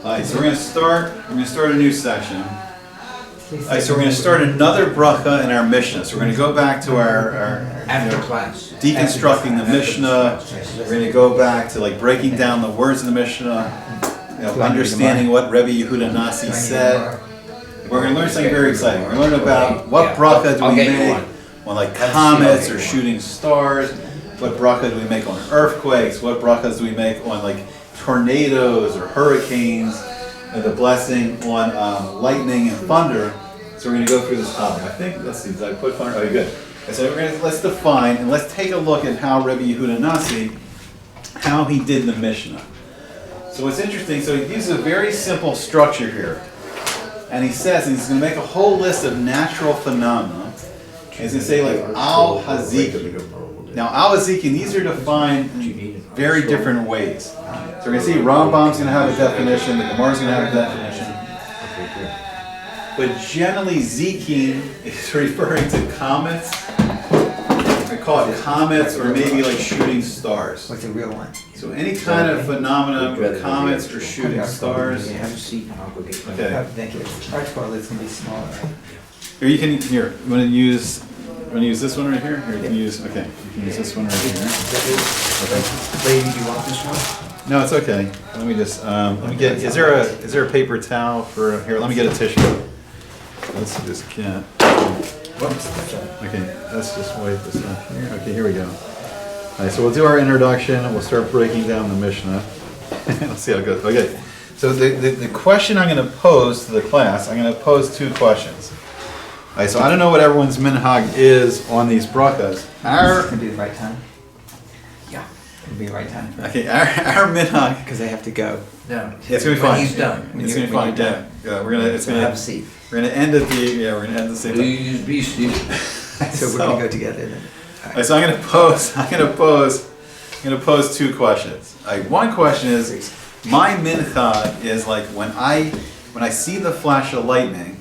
Alright, so we're going to start a new section. Alright, so we're going to start another bracha in our Mishnah. So we're going to go back to our after class, deconstructing the Mishnah. We're going to go back to like breaking down the words of the Mishnah, understanding what Rebbe Yehuda Nasi said. We're going to learn something very exciting. We're going to learn about what bracha do we make on like comets or shooting stars. What bracha do we make on earthquakes? What brachas do we make on like tornadoes or hurricanes? And the blessing on lightning and thunder. So we're going to go through this topic. I think, let's see, did I put thunder? Oh, good. So let's define and let's take a look at how Rebbe Yehuda Nasi, how he did the Mishnah. So what's interesting, so he uses a very simple structure here. And he says, and he's going to make a whole list of natural phenomena. And he's going to say like al haziki. Now al haziki, these are defined in very different ways. So we're going to see Rambam's going to have a definition, the Gemara's going to have a definition. But generally zikim is referring to comets. We call it comets or maybe like shooting stars. What's a real one? So any kind of phenomenon with comets or shooting stars. You can have a seat and I'll go get you. Okay. Thank you. Our toilet's gonna be smaller. Here you can you want to use this one right here? Here you can use you can use this one right here. Okay. Lady, do you want this one? No, it's okay. Let me just let me get is there a paper towel for here? Let me get a tissue. Let's just get okay, let's just wipe this up here. Okay, here we go. Alright, so we'll do our introduction and we'll start breaking down the Mishnah. Let's see how it goes. Okay. So the question I'm going to pose to the class, I'm going to pose two questions. Alright, so I don't know what everyone's minhag is on these brachas. It's gonna be the right time. Yeah, it'll be the right time. Okay, our minhag. Because they have to go. No, It's gonna be fine. He's done. It's gonna be fine. Yeah, we're gonna. It's gonna have a seat. We're gonna end at the. We're gonna end the same Do time. you use B, Steve? So we're gonna go together then. Alright, so I'm gonna pose two questions. One question is, my mincha is like when I see the flash of lightning,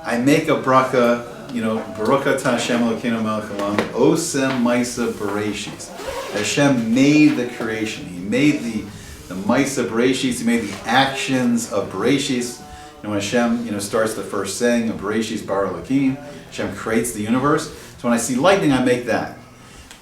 I make a bracha. Berachot Hashem Elokeinu melech haolam osem ma'aseh bereshis. Hashem made the creation. He made the ma'aseh bereshis. He made the actions of bereshis. When Hashem, starts the first saying of bereshis bara Elokim, Hashem creates the universe. So when I see lightning, I make that.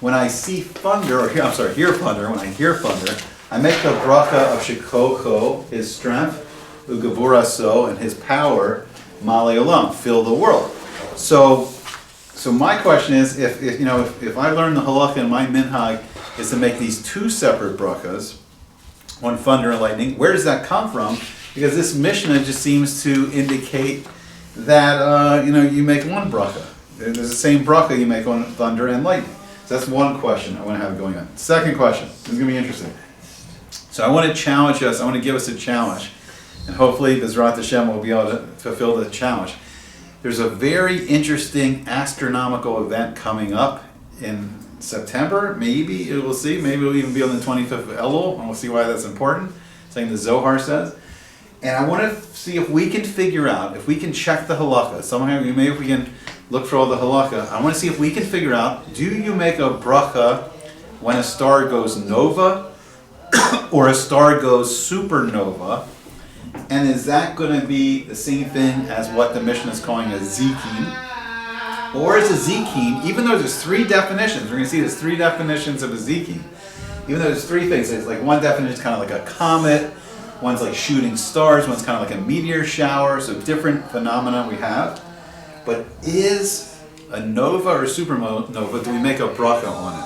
When I see thunder, hear thunder. When I hear thunder, I make the bracha of shikocho, his strength, ugavuraso, and his power, malei olam, fill the world. So my question is, if I learn the halakha and my minhag is to make these two separate brachas, one thunder and lightning, where does that come from? Because this Mishnah just seems to indicate that you make one bracha. There's the same bracha you make on thunder and lightning. So that's one question I want to have going on. Second question, this is going to be interesting. So I want to challenge us, I want to give us a challenge, and hopefully Bezrat Hashem will be able to fulfill the challenge. There's a very interesting astronomical event coming up in September. Maybe we'll see. Maybe it'll even be on the 25th of Elul, and we'll see why that's important. Something the Zohar says. And I want to see if we can figure out, if we can check the halakha. Maybe if we can look for all the halakha. I want to see if we can figure out, do you make a bracha when a star goes nova or a star goes supernova? And is that going to be the same thing as what the Mishnah is calling a zikim? Or is a zikim, even though there's three definitions, we're going to see there's three definitions of a zikim. Even though there's three things, it's like one definition is kind of like a comet, one's like shooting stars, one's kind of like a meteor shower, so different phenomena we have. But is a nova or a supernova, do we make a bracha on it?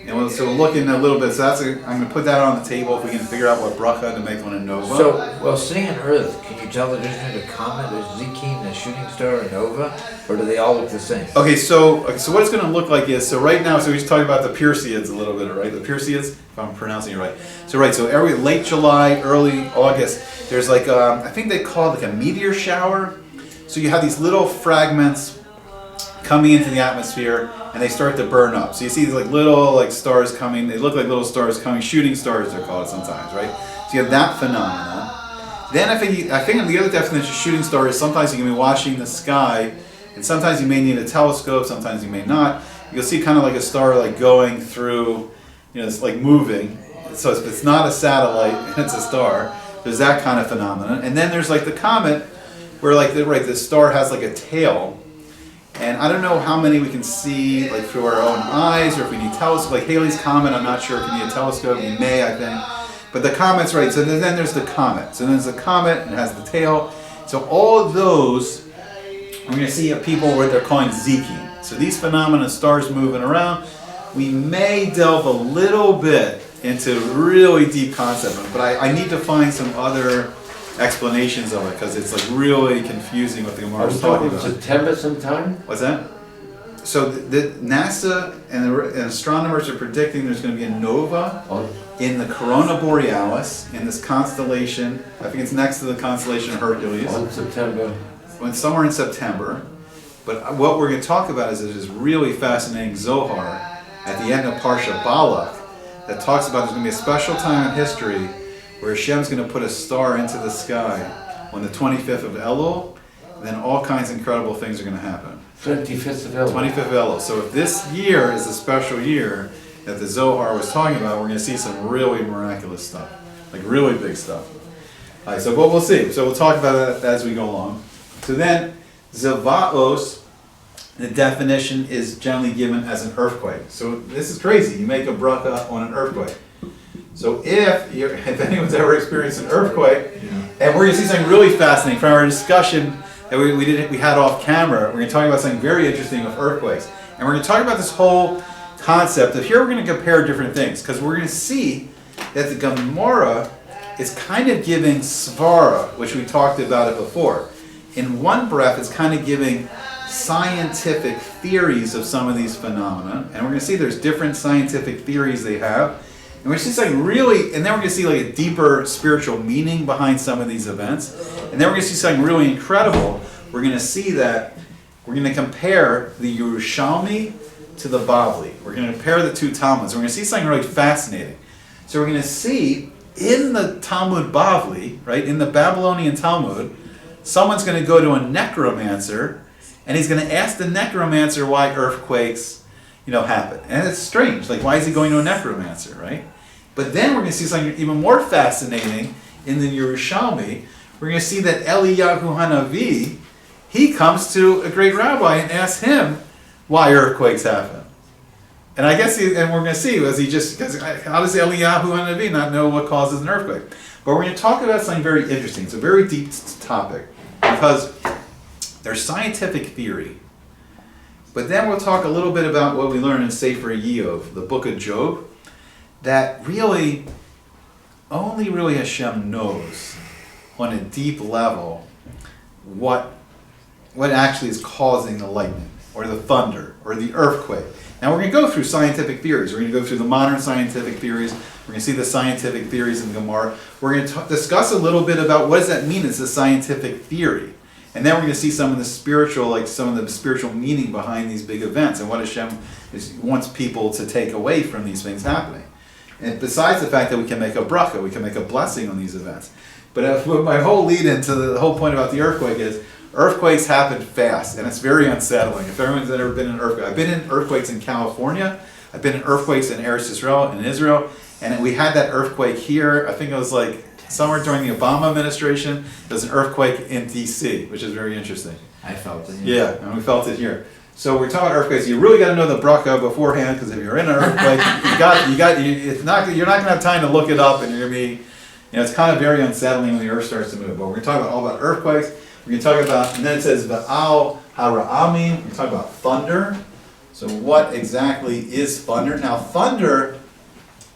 And so we'll look in a little bit. So I'm going to put that on the table if we can figure out what bracha to make on a nova. So, seeing on Earth, can you tell the difference between a comet, a zikim, a shooting star, a nova, or do they all look the same? Okay, so what it's going to look like is, so right now, so we just talked about the Perseids a little bit, right? The Perseids, if I'm pronouncing it right. So every late July, early August, there's like, I think they call it like a meteor shower. So you have these little fragments coming into the atmosphere, and they start to burn up. So you see these like little stars coming. They look like little stars coming. Shooting stars, they're called sometimes, right? So you have that phenomena. Then I think the other definition of shooting star is sometimes you can be watching the sky, and sometimes you may need a telescope. Sometimes you may not. You'll see kind of like a star like going through, it's like moving. So it's not a satellite, it's a star. There's that kind of phenomenon. And then there's like the comet, where like the star has like a tail. And I don't know how many we can see like through our own eyes, or if we need telescope. Like Halley's Comet, I'm not sure if we need a telescope. We may, I think. But the comet's right. So then there's the comet. So then there's the comet, and it has the tail. So all of those, we're going to see people what they're calling zeeking. So these phenomena, stars moving around, we may delve a little bit into really deep concept, but I need to find some other explanations of it because it's like really confusing what the Gemara is talking about. September sometime? What's that? So the NASA and the astronomers are predicting there's going to be a nova in the Corona Borealis in this constellation. I think it's next to the constellation Hercules. On September. When somewhere in September. But what we're going to talk about is this really fascinating Zohar at the end of Parsha Balak that talks about there's going to be a special time in history where Hashem's going to put a star into the sky on the 25th of Elul, and then all kinds of incredible things are going to happen. 25th of Elul. 25th of Elul. So if this year is a special year that the Zohar was talking about, we're going to see some really miraculous stuff, like really big stuff. All right, so but we'll see. So we'll talk about that as we go along. So then, Zavaos, the definition is generally given as an earthquake. So this is crazy. You make a bracha on an earthquake. So if anyone's ever experienced an earthquake, and we're going to see something really fascinating from our discussion that we had off camera, we're going to talk about something very interesting with earthquakes. And we're going to talk about this whole concept of here we're going to compare different things, because we're going to see that the Gemara is kind of giving svara, which we talked about it before. In one breath, it's kind of giving scientific theories of some of these phenomena, and we're going to see there's different scientific theories they have, and we're going to see something really, and then we're going to see like a deeper spiritual meaning behind some of these events, and then we're going to see something really incredible. We're going to see that we're going to compare the Yerushalmi to the Bavli. We're going to compare the two Talmuds. We're going to see something really fascinating. So we're going to see in the Talmud Bavli, right, in the Babylonian Talmud, someone's going to go to a necromancer, and he's going to ask the necromancer why earthquakes, happen. And it's strange. Like, why is he going to a necromancer, right? But then we're going to see something even more fascinating in the Yerushalmi. We're going to see that Eliyahu Hanavi, he comes to a great rabbi and asks him why earthquakes happen. And I guess, and we're going to see, because how does Eliyahu Hanavi not know what causes an earthquake? But we're going to talk about something very interesting. It's a very deep topic, because there's scientific theory. But then we'll talk a little bit about what we learned in Sefer Yov, the book of Job, that really, only really Hashem knows on a deep level what actually is causing the lightning, or the thunder, or the earthquake. Now we're going to go through scientific theories. We're going to go through the modern scientific theories. We're going to see the scientific theories in Gemara. We're going to discuss a little bit about what does that mean as a scientific theory. And then we're going to see some of the spiritual meaning behind these big events and what Hashem wants people to take away from these things happening. And besides the fact that we can make a bracha, we can make a blessing on these events. But my whole lead into the whole point about the earthquake is earthquakes happen fast, and it's very unsettling. If everyone's ever been in an earthquake, I've been in earthquakes in California, I've been in earthquakes in Eretz Yisrael, in Israel, and we had that earthquake here. I think it was like somewhere during the Obama administration. There was an earthquake in D.C., which is very interesting. I felt it. Yeah, and we felt it here. So we're talking about earthquakes. You really got to know the bracha beforehand, because if you're in an earthquake, you're not going to have time to look it up, and you're going to be, it's kind of very unsettling when the earth starts to move. But we're going to talk all about earthquakes. We're going to talk about, and then it says Va'al Hara'amim. We're going to talk about thunder. So what exactly is thunder? Now thunder,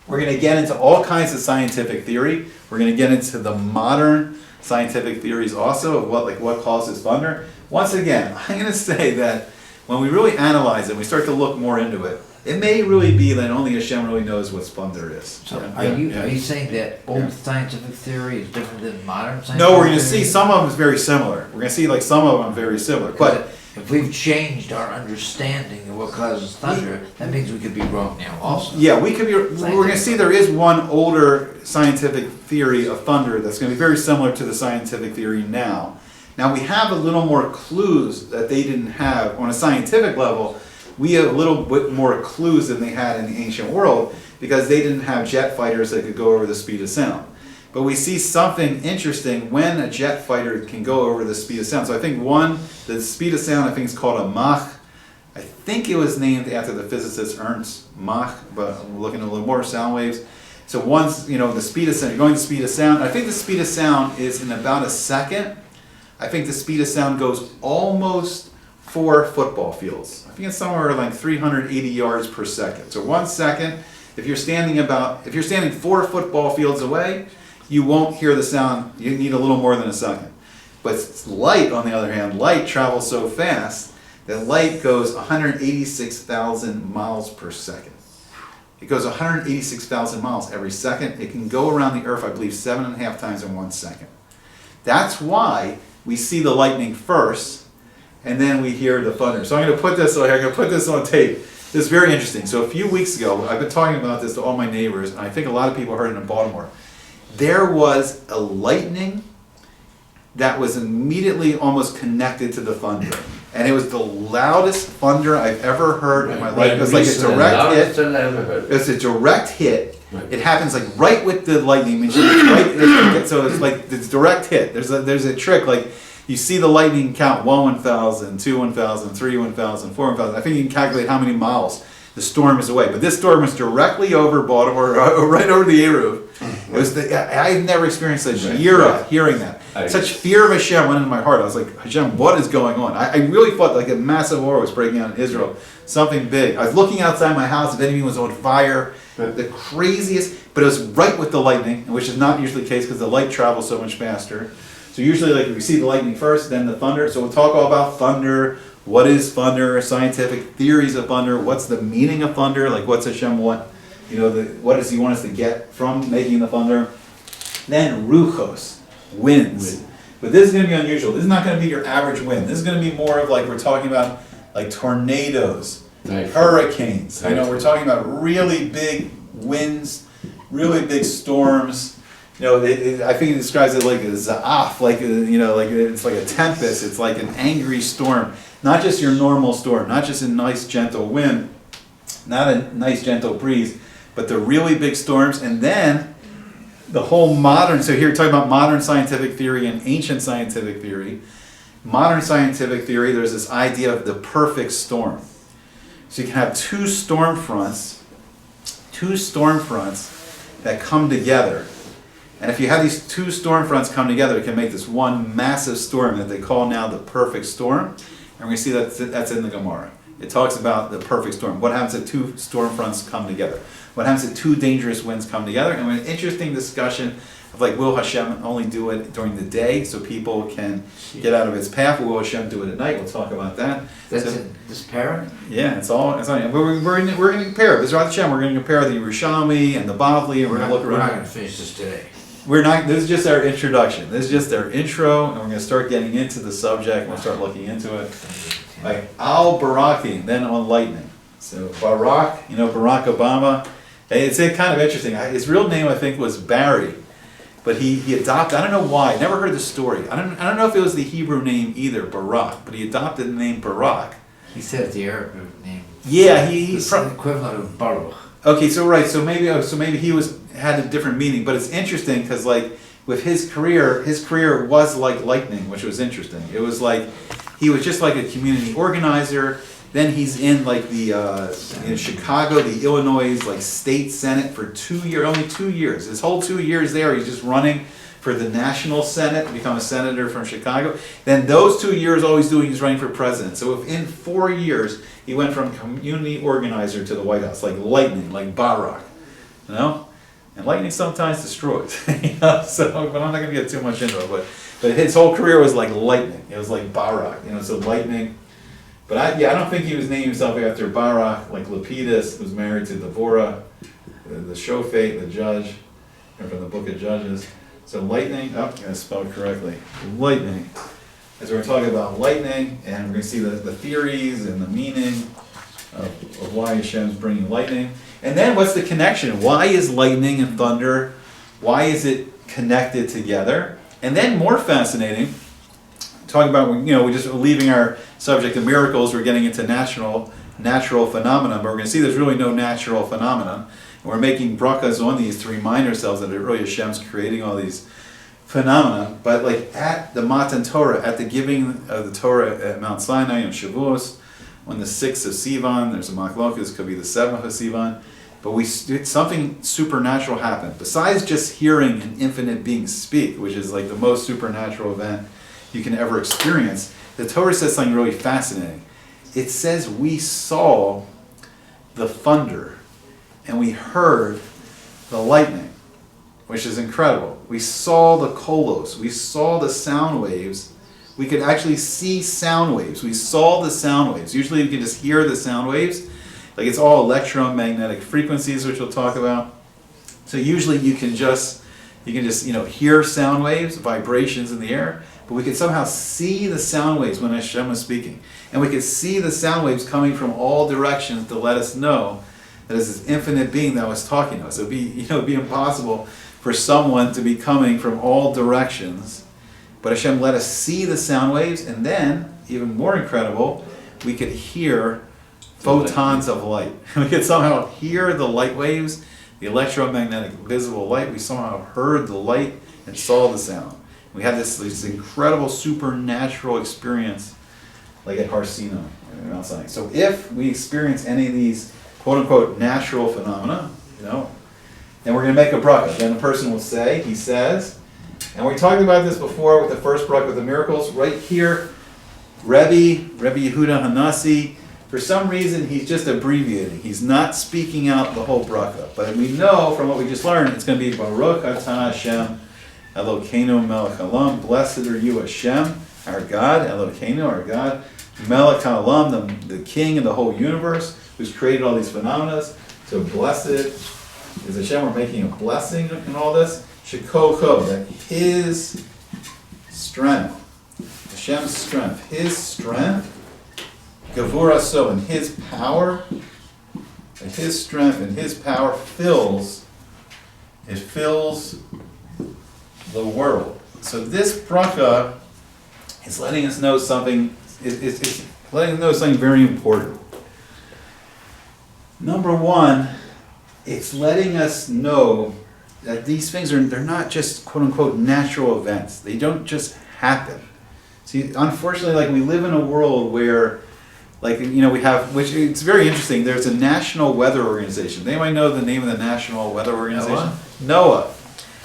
we're going to get into all kinds of scientific theory. We're going to get into the modern scientific theories also of what causes thunder. Once again, I'm going to say that when we really analyze it, we start to look more into it, it may really be that only Hashem really knows what thunder is. So are you saying that old scientific theory is different than modern scientific No, we're going to theory? see some of them is very similar. We're going to see some of them very similar. But if we've changed our understanding of what causes thunder, that means we could be wrong now also. yeah, we're going to see there is one older scientific theory of thunder that's going to be very similar to the scientific theory now. Now we have a little more clues that they didn't have on a scientific level. We have a little bit more clues than they had in the ancient world, because they didn't have jet fighters that could go over the speed of sound. but we see something interesting when a jet fighter can go over the speed of sound. So I think the speed of sound, I think is called a Mach. I think it was named after the physicist Ernst Mach, but I'm looking at a little more sound waves. So once, the speed of sound, you're going the speed of sound. I think the speed of sound is in about a second. I think the speed of sound goes almost 4 football fields. I think it's somewhere like 380 yards per second. So 1 second, if you're standing 4 football fields away, you won't hear the sound. You need a little more than a second. But light, on the other hand, light travels so fast that light goes 186,000 miles per second. It goes 186,000 miles every second. It can go around the earth, I believe, 7.5 times in 1 second. That's why we see the lightning first, and then we hear the thunder. So I'm going to put this on tape. This is very interesting. So a few weeks ago, I've been talking about this to all my neighbors, and I think a lot of people heard it in Baltimore. There was a lightning that was immediately almost connected to the thunder. And it was the loudest thunder I've ever heard in my life. It was like a direct hit. It was a direct hit. Right. It happens like right with the lightning. So it's like this direct hit. There's a trick, like you see the lightning count 1 1,000, 2 1,000, 3 1,000, 4 1,000. I think you can calculate how many miles the storm is away. But this storm is directly over Baltimore, right over the Eruv. It was I've never experienced such yira hearing that. Such fear of Hashem went into my heart. I was like, Hashem, what is going on? I really thought like a massive war was breaking out in Israel. Something big. I was looking outside my house if anything was on fire. The craziest, but it was right with the lightning, which is not usually the case because the light travels so much faster. So usually like we see the lightning first, then the thunder. So we'll talk all about thunder. What is thunder? Scientific theories of thunder. What's the meaning of thunder? Like what's Hashem want? What does He want us to get from making the thunder? Then ruchos, winds. But this is going to be unusual. This is not going to be your average wind. This is going to be more of like we're talking about like tornadoes, hurricanes. We're talking about really big winds, really big storms. I think it describes it like a za'af, like it's like a tempest. It's like an angry storm. Not just your normal storm, not just a nice gentle wind, not a nice gentle breeze, but the really big storms. And then the whole modern, so here we're talking about modern scientific theory and ancient scientific theory. Modern scientific theory, there's this idea of the perfect storm. So you can have two storm fronts that come together. And if you have these two storm fronts come together, it can make this one massive storm that they call now the perfect storm. And we're going to see that's in the Gemara. It talks about the perfect storm. What happens if two storm fronts come together? What happens if two dangerous winds come together? And an interesting discussion of like, will Hashem only do it during the day so people can get out of its path? Or will Hashem do it at night? We'll talk about that. That's in this para? Yeah, it's all. We're going to compare. Bezrat Hashem, we're going to compare the Yerushalmi and the Bavli, and we're going to look around. We're not going to finish this today. We're not. This is just our introduction. This is just our intro, and we're going to start getting into the subject. We'll start looking into it. Like Al Baraki, then on lightning. So Barack, Barack Obama. It's kind of interesting. His real name, I think, was Barry, but he adopted. I don't know why. I never heard the story. I don't know if it was the Hebrew name either, Barak, but he adopted the name Barak. He said the Arab name. Yeah, It's the equivalent of Baruch. Okay, so right, so maybe he had a different meaning, but it's interesting because like with his career was like lightning, which was interesting. It was like he was just like a community organizer. Then he's in like the in Chicago, the Illinois like state senate for 2 years, only 2 years. His whole 2 years there, he's just running for the national senate to become a senator from Chicago. Then those 2 years, all he's doing is running for president. So within 4 years, he went from community organizer to the White House, like lightning, like Barak, And lightning sometimes destroys. So, but I'm not going to get too much into it. But his whole career was like lightning. It was like Barak, So lightning. But I don't think he was naming himself after Barak, like Lapidus, who's married to Devorah, the Shofet, the judge, from the book of Judges. So lightning, I spelled correctly. Lightning. As we're talking about lightning, and we're going to see the theories and the meaning of why Hashem's bringing lightning. And then what's the connection? Why is lightning and thunder, why is it connected together? And then more fascinating, talking about, we're just leaving our subject of miracles, we're getting into natural phenomena, but we're going to see there's really no natural phenomenon. And we're making brachas on these to remind ourselves that really Hashem's creating all these phenomena. But like at the Matan Torah, at the giving of the Torah at Mount Sinai and Shavuos, on the 6th of Sivan, there's a machlokas, could be the 7th of Sivan, but something supernatural happened. Besides just hearing an infinite being speak, which is like the most supernatural event you can ever experience, the Torah says something really fascinating. It says we saw the thunder and we heard the lightning, which is incredible. We saw the kolos, we saw the sound waves. We could actually see sound waves. We saw the sound waves. Usually you can just hear the sound waves. Like it's all electromagnetic frequencies, which we'll talk about. So usually you can just hear sound waves, vibrations in the air, but we could somehow see the sound waves when Hashem was speaking. And we could see the sound waves coming from all directions to let us know that it's this infinite being that was talking to us. It'd be impossible for someone to be coming from all directions. But Hashem let us see the sound waves, and then, even more incredible, we could hear photons of light. We could somehow hear the light waves, the electromagnetic visible light. We somehow heard the light and saw the sound. We had this incredible supernatural experience, like at Har Sinai, Mount Sinai. So if we experience any of these quote-unquote natural phenomena, then we're going to make a bracha. Then the person will say, he says, and we talked about this before with the first bracha with the miracles. Right here, Rabbi Yehuda Hanasi, for some reason he's just abbreviating. He's not speaking out the whole bracha. But we know from what we just learned, it's going to be Baruch atah Hashem Elokeinu melech haolam. Blessed are you, Hashem, our God, Elokeinu, our God, melech haolam, the King of the whole universe, who's created all these phenomena. So blessed is Hashem. We're making a blessing in all this. Shekoko, that His strength, Hashem's strength, His strength, Gavura so, and His power, and His strength and His power fills the world. So this bracha is letting us know something, it's letting us know something very important. Number one, it's letting us know that these things they're not just quote-unquote natural events. They don't just happen. See, unfortunately, we live in a world where, we have, which it's very interesting, there's a National Weather Organization. Does anybody know the name of the National Weather Organization? NOAA.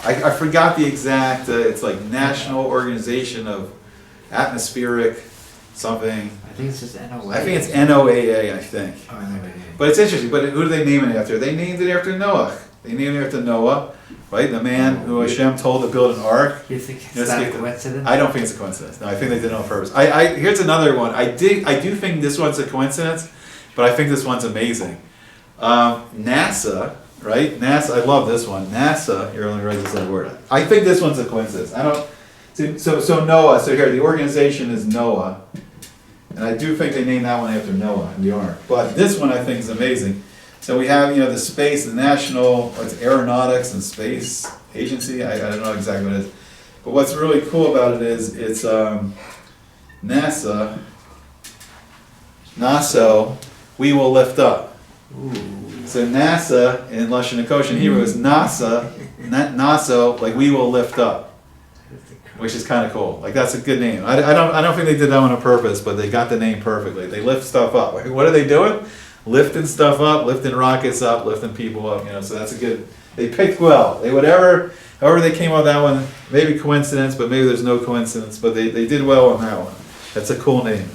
I forgot the exact, it's like National Organization of Atmospheric something. I think it's just NOAA. I think it's NOAA, I think. Oh, NOAA. But it's interesting, but who do they name it after? They named it after Noah. They named it after Noah, right? The man who Hashem told to build an ark. You think it's not a coincidence? I don't think it's a coincidence. No, I think they did it on purpose. Here's another one. I do think this one's a coincidence, but I think this one's amazing. NASA, right? NASA, I love this one. NASA, here, let me write this other word. I think this one's a coincidence. So Noah, so here, the organization is Noah, and I do think they named that one after Noah and the ark. But this one I think is amazing. So we have, the space, the National Aeronautics and Space Agency. I don't know exactly what it is. But what's really cool about it is it's NASA, we will lift up. Ooh. So NASA in Lashon HaKodesh in Hebrew is NASA, we will lift up, which is kind of cool. That's a good name. I don't think they did that one on purpose, but they got the name perfectly. They lift stuff up. What are they doing? Lifting stuff up, lifting rockets up, lifting people up, so that's a good, they picked well. However they came up with that one, maybe coincidence, but maybe there's no coincidence, but they did well on that one. That's a cool name,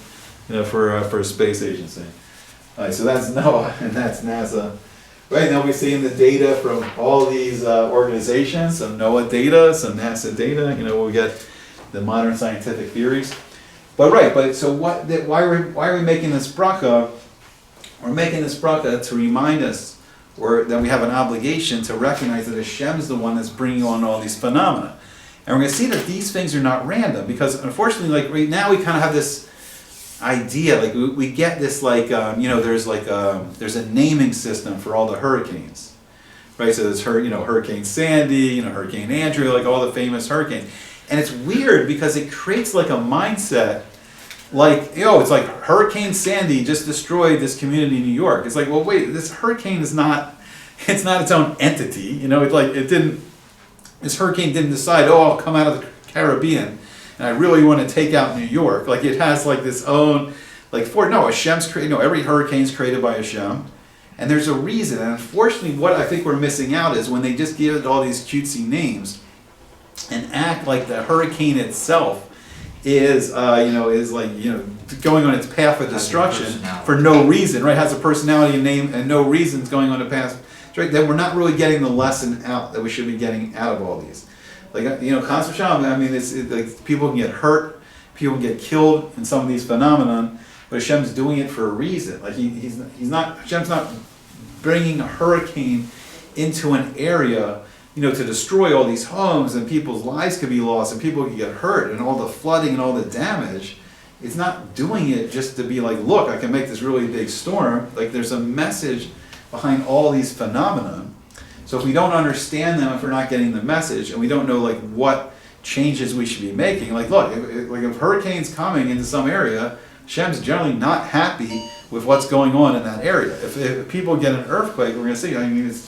for a space agency. All right, so that's NOAA and that's NASA. Right now we're seeing the data from all these organizations, some NOAA data, some NASA data, we get the modern scientific theories. So why are we making this bracha? We're making this bracha to remind us that we have an obligation to recognize that Hashem's the one that's bringing on all these phenomena. And we're going to see that these things are not random, because unfortunately, right now we kind of have this idea, we get this there's a naming system for all the hurricanes, right? So there's Hurricane Sandy, Hurricane Andrew, all the famous hurricanes. And it's weird because it creates a mindset it's like Hurricane Sandy just destroyed this community in New York. It's well, wait, this hurricane is not it's not its own entity. You know, this hurricane didn't decide, oh, I'll come out of the Caribbean and I really want to take out New York. Like it has like this own, Hashem's created, every hurricane's created by Hashem. And there's a reason. And unfortunately, what I think we're missing out is when they just give it all these cutesy names and act like the hurricane itself is going on its path of destruction for no reason, right? Has a personality and name and no reasons going on a path, right? Then we're not really getting the lesson out that we should be getting out of all these. Chas v'shalom, I mean, it's like people can get hurt, people can get killed in some of these phenomenon, but Hashem's doing it for a reason. Like Hashem's not bringing a hurricane into an area, to destroy all these homes and people's lives could be lost and people could get hurt and all the flooding and all the damage. It's not doing it just to be like, look, I can make this really big storm. Like there's a message behind all these phenomena. So if we don't understand them, if we're not getting the message and we don't know like what changes we should be making, like look, if hurricane's coming into some area, Hashem's generally not happy with what's going on in that area. If people get an earthquake, we're going to see,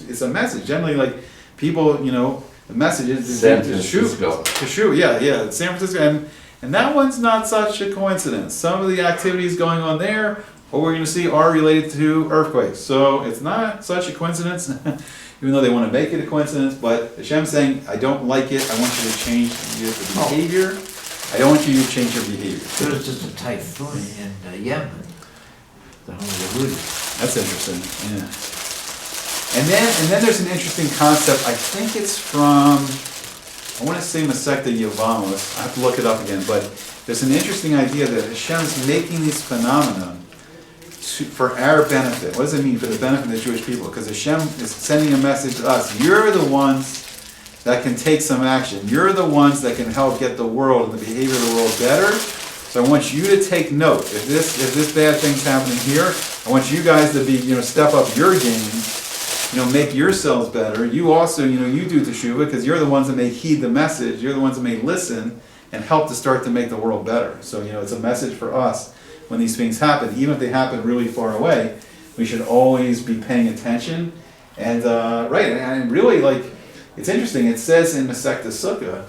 it's a message. Generally, like, people, the message is to shoot. Yeah, San Francisco. And that one's not such a coincidence. Some of the activities going on there, what we're going to see, are related to earthquakes. So it's not such a coincidence, even though they want to make it a coincidence. But Hashem's saying, I don't like it. I want you to change your behavior. I don't want you to change your behavior. There was just a typhoon in Yemen. The home of the Houthis. That's interesting, yeah. And then there's an interesting concept. I think it's from, I want to say Masechta Yevamos. I have to look it up again. But there's an interesting idea that Hashem's making these phenomena for our benefit. What does it mean for the benefit of the Jewish people? Because Hashem is sending a message to us. You're the ones that can take some action. You're the ones that can help get the world and the behavior of the world better. So I want you to take note. If this bad thing's happening here, I want you guys to be, step up your game. Make yourselves better. You also, you do teshuva because you're the ones that may heed the message. You're the ones that may listen and help to start to make the world better. So, it's a message for us when these things happen. Even if they happen really far away, we should always be paying attention. And, and really, it's interesting. It says in Masechta Sukkah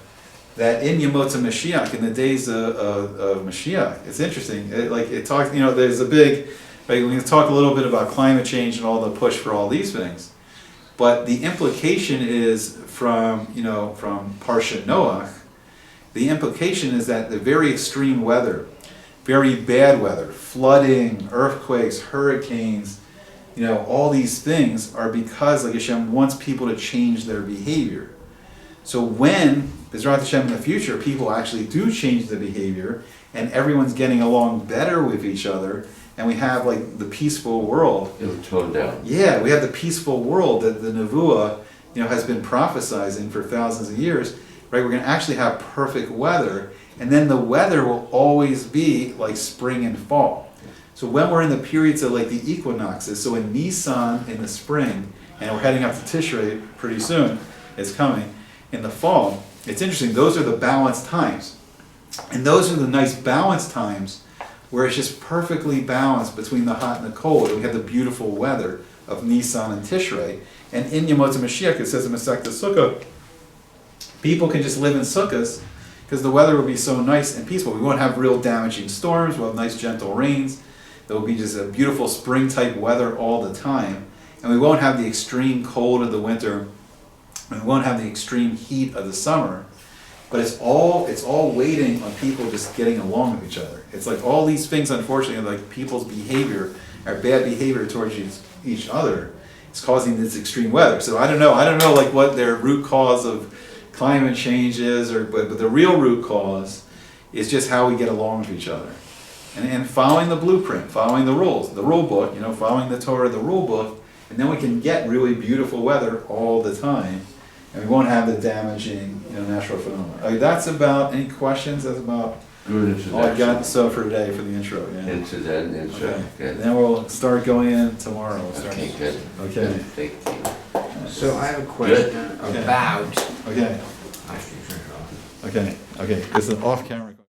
that in Yemot Mashiach, in the days of Mashiach, it's interesting. It talks, there's a big, right, we can talk a little bit about climate change and all the push for all these things. But the implication is from Parsha Noach, the implication is that the very extreme weather, very bad weather, flooding, earthquakes, hurricanes, all these things are because Hashem wants people to change their behavior. So when, Bezrat Hashem, in the future, people actually do change the behavior and everyone's getting along better with each other, and we have the peaceful world. It'll tone down. Yeah, we have the peaceful world that the Nevuah, has been prophesizing for thousands of years. Right, we're going to actually have perfect weather, and then the weather will always be like spring and fall. So when we're in the periods of the equinoxes, so in Nisan in the spring, and we're heading up to Tishrei pretty soon, it's coming, in the fall, it's interesting, those are the balanced times. And those are the nice balanced times where it's just perfectly balanced between the hot and the cold. And we have the beautiful weather of Nisan and Tishrei. And in Yemot Mashiach, it says in Masechta Sukkah, people can just live in sukkahs because the weather will be so nice and peaceful. We won't have real damaging storms. We'll have nice gentle rains. There will be just a beautiful spring-type weather all the time. And we won't have the extreme cold of the winter. And we won't have the extreme heat of the summer. But it's all waiting on people just getting along with each other. It's like all these things, unfortunately, people's behavior, our bad behavior towards each other, is causing this extreme weather. So I don't know what their root cause of climate change is, but the real root cause is just how we get along with each other. And following the blueprint, following the rules, the rule book, following the Torah, the rule book, and then we can get really beautiful weather all the time. And we won't have the damaging, natural phenomena. That's about, any questions? That's about Good introduction. all I got for today for the intro. Yeah. Into that intro. Okay. Good. Then we'll start going in tomorrow. We'll start. Okay, good. Okay. Good. Thank you. So I have a question Okay. about. Okay. Actually, turn it off. Okay. This is an off-camera.